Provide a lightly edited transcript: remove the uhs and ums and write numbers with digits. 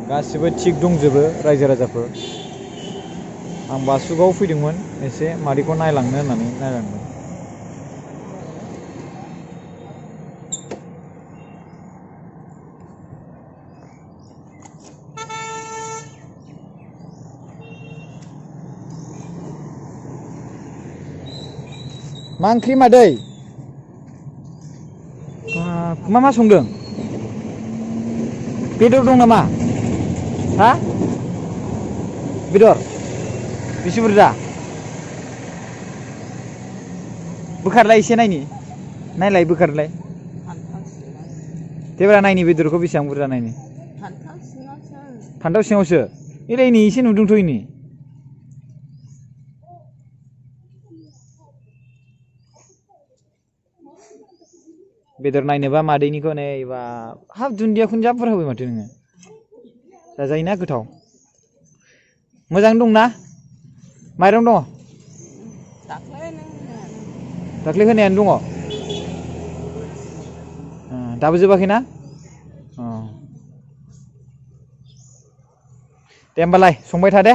गासिबो थिग दंजोबो रायजो राजाफोर आं बासुगाव फैदोंमोन एसे मादैखौ नायलांनो होननानै नायलांदों मा ओंख्रि मादै मा संदों बेदर दं नामा हा बेदर बेसे बुरजा बोखारलाय एसे नायनि नायलाय बोखारलाय देब्रा नायनि बेदरखौ बेसेबां बुरजा नायनि फान्थाव सिङावसो एरै नै एसे नुदोंथ' इनि बेदर नायनोबा मादैनिखौ नै बा हाब दुन्दियाखौनो जा बुरजा होबाय माथो नोङो जाजायोना गोथाव मोजां दंना माइरं दङ दाख्लै होनायानो दङ दाबो जोबाखैना दे होमबालाय संबाय था दे